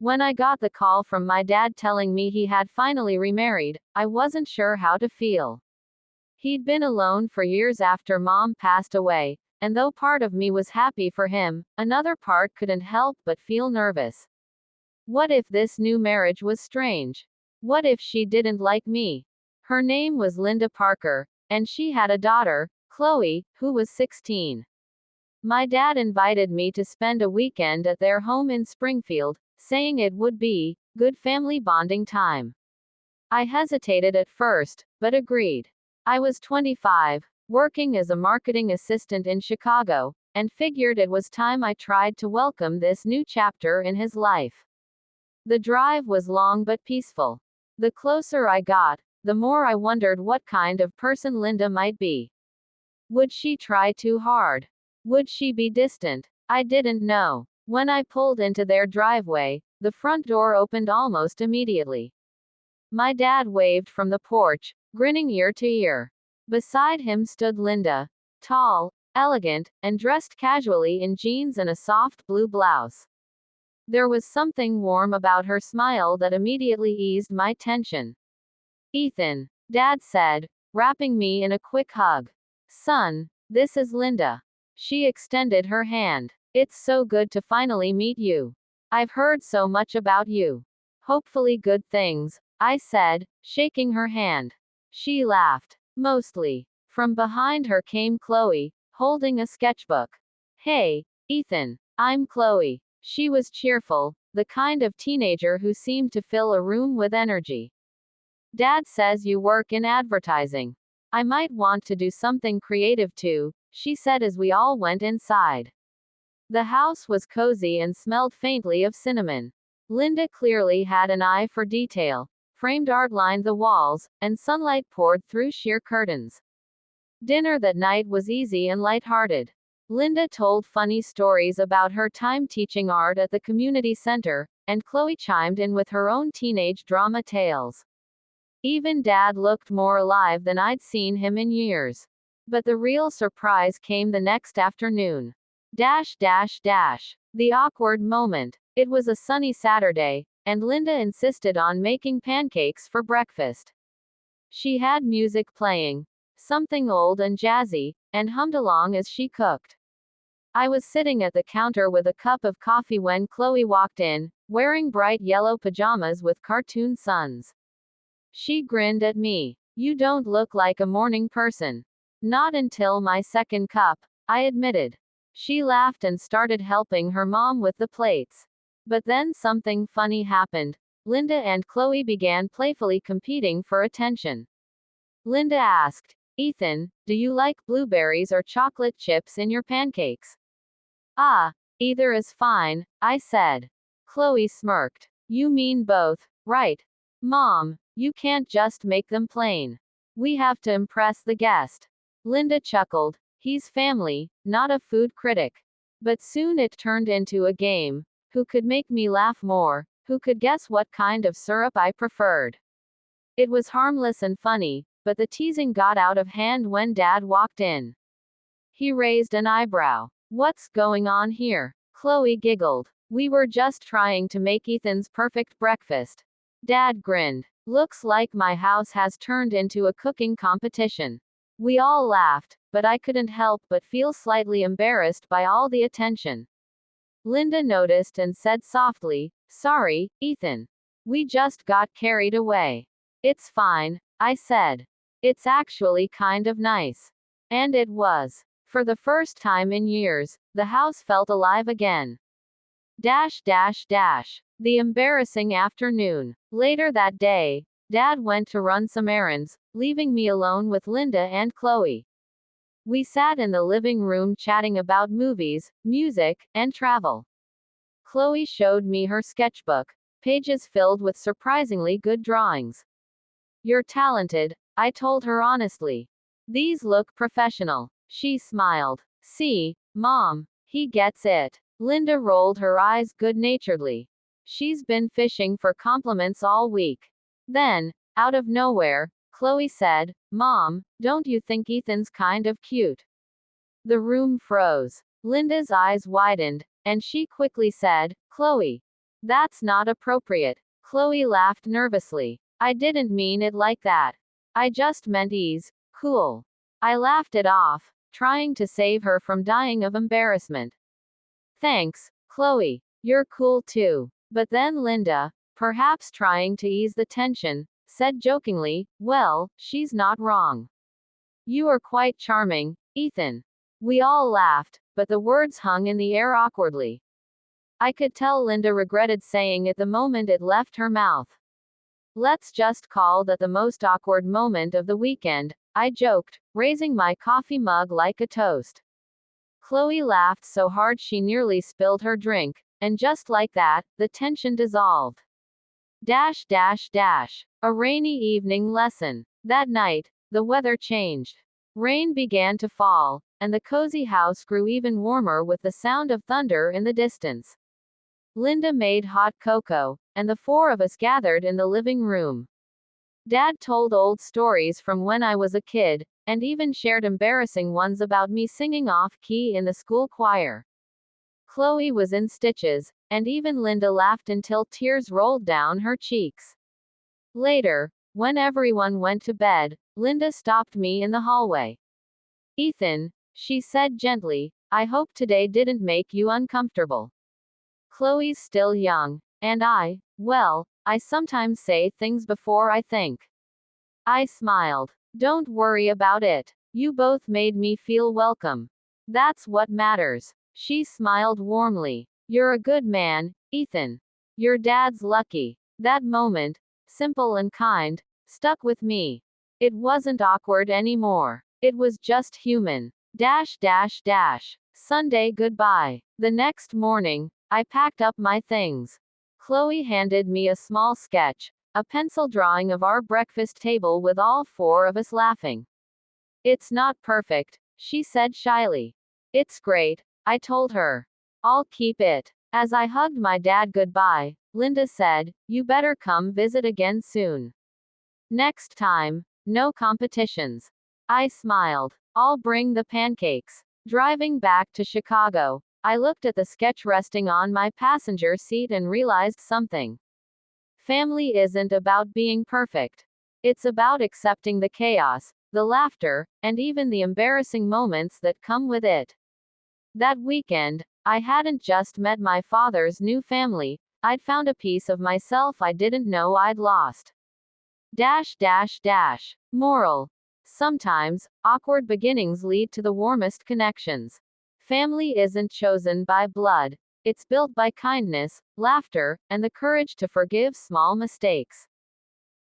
When I got the call from my dad telling me he had finally remarried, I wasn't sure how to feel. He'd been alone for years after mom passed away, and though part of me was happy for him, another part couldn't help but feel nervous. What if this new marriage was strange? What if she didn't like me? Her name was Linda Parker, and she had a daughter, Chloe, who was 16. My dad invited me to spend a weekend at their home in Springfield, saying it would be good family bonding time. I hesitated at first, but agreed. I was 25, working as a marketing assistant in Chicago, and figured it was time I tried to welcome this new chapter in his life. The drive was long but peaceful. The closer I got, the more I wondered what kind of person Linda might be. Would she try too hard? Would she be distant? I didn't know. When I pulled into their driveway, the front door opened almost immediately. My dad waved from the porch, grinning ear to ear. Beside him stood Linda, tall, elegant, and dressed casually in jeans and a soft blue blouse. There was something warm about her smile that immediately eased my tension. "Ethan," Dad said, wrapping me in a quick hug. "Son, this is Linda." She extended her hand. "It's so good to finally meet you. I've heard so much about you." "Hopefully good things," I said, shaking her hand. She laughed. "Mostly." From behind her came Chloe, holding a sketchbook. "Hey, Ethan. I'm Chloe." She was cheerful, the kind of teenager who seemed to fill a room with energy. "Dad says you work in advertising. I might want to do something creative too," she said as we all went inside. The house was cozy and smelled faintly of cinnamon. Linda clearly had an eye for detail. Framed art lined the walls, and sunlight poured through sheer curtains. Dinner that night was easy and lighthearted. Linda told funny stories about her time teaching art at the community center, and Chloe chimed in with her own teenage drama tales. Even Dad looked more alive than I'd seen him in years. But the real surprise came the next afternoon. The awkward moment. It was a sunny Saturday, and Linda insisted on making pancakes for breakfast. She had music playing, something old and jazzy, and hummed along as she cooked. I was sitting at the counter with a cup of coffee when Chloe walked in, wearing bright yellow pajamas with cartoon suns. She grinned at me. "You don't look like a morning person." "Not until my second cup," I admitted. She laughed and started helping her mom with the plates. But then something funny happened. Linda and Chloe began playfully competing for attention. Linda asked, "Ethan, do you like blueberries or chocolate chips in your pancakes?" "Ah, either is fine," I said. Chloe smirked. "You mean both, right? Mom, you can't just make them plain. We have to impress the guest." Linda chuckled. "He's family, not a food critic." But soon it turned into a game. Who could make me laugh more? Who could guess what kind of syrup I preferred? It was harmless and funny, but the teasing got out of hand when Dad walked in. He raised an eyebrow. "What's going on here?" Chloe giggled. "We were just trying to make Ethan's perfect breakfast." Dad grinned. "Looks like my house has turned into a cooking competition." We all laughed, but I couldn't help but feel slightly embarrassed by all the attention. Linda noticed and said softly, "Sorry, Ethan. We just got carried away." "It's fine," I said. "It's actually kind of nice." And it was. For the first time in years, the house felt alive again. The embarrassing afternoon. Later that day, Dad went to run some errands, leaving me alone with Linda and Chloe. We sat in the living room chatting about movies, music, and travel. Chloe showed me her sketchbook, pages filled with surprisingly good drawings. "You're talented," I told her honestly. "These look professional." She smiled. "See, Mom, he gets it." Linda rolled her eyes good-naturedly. She's been fishing for compliments all week. Then, out of nowhere, Chloe said, "Mom, don't you think Ethan's kind of cute?" The room froze. Linda's eyes widened, and she quickly said, "Chloe, That's not appropriate. Chloe laughed nervously. I didn't mean it like that. I just meant ease, cool. I laughed it off, trying to save her from dying of embarrassment. Thanks, Chloe. You're cool too. But then Linda, perhaps trying to ease the tension, said jokingly, well, she's not wrong. You are quite charming, Ethan. We all laughed, but the words hung in the air awkwardly. I could tell Linda regretted saying it the moment it left her mouth. Let's just call that the most awkward moment of the weekend, I joked, raising my coffee mug like a toast. Chloe laughed so hard she nearly spilled her drink, and just like that, the tension dissolved. Dash dash dash. A rainy evening lesson. That night, the weather changed. Rain began to fall, and the cozy house grew even warmer with the sound of thunder in the distance. Linda made hot cocoa, and the four of us gathered in the living room. Dad told old stories from when I was a kid, and even shared embarrassing ones about me singing off-key in the school choir. Chloe was in stitches, and even Linda laughed until tears rolled down her cheeks. Later, when everyone went to bed, Linda stopped me in the hallway. Ethan, she said gently, I hope today didn't make you uncomfortable. Chloe's still young, and well, I sometimes say things before I think. I smiled. Don't worry about it. You both made me feel welcome. That's what matters. She smiled warmly. You're a good man, Ethan. Your dad's lucky. That moment, simple and kind, stuck with me. It wasn't awkward anymore. It was just human. Dash dash dash. Sunday goodbye. The next morning, I packed up my things. Chloe handed me a small sketch, a pencil drawing of our breakfast table with all four of us laughing. It's not perfect, she said shyly. It's great, I told her. I'll keep it. As I hugged my dad goodbye, Linda said, you better come visit again soon. Next time, no competitions. I smiled. I'll bring the pancakes. Driving back to Chicago, I looked at the sketch resting on my passenger seat and realized something. Family isn't about being perfect. It's about accepting the chaos, the laughter, and even the embarrassing moments that come with it. That weekend, I hadn't just met my father's new family, I'd found a piece of myself I didn't know I'd lost. Dash dash dash. Moral. Sometimes, awkward beginnings lead to the warmest connections. Family isn't chosen by blood. It's built by kindness, laughter, and the courage to forgive small mistakes.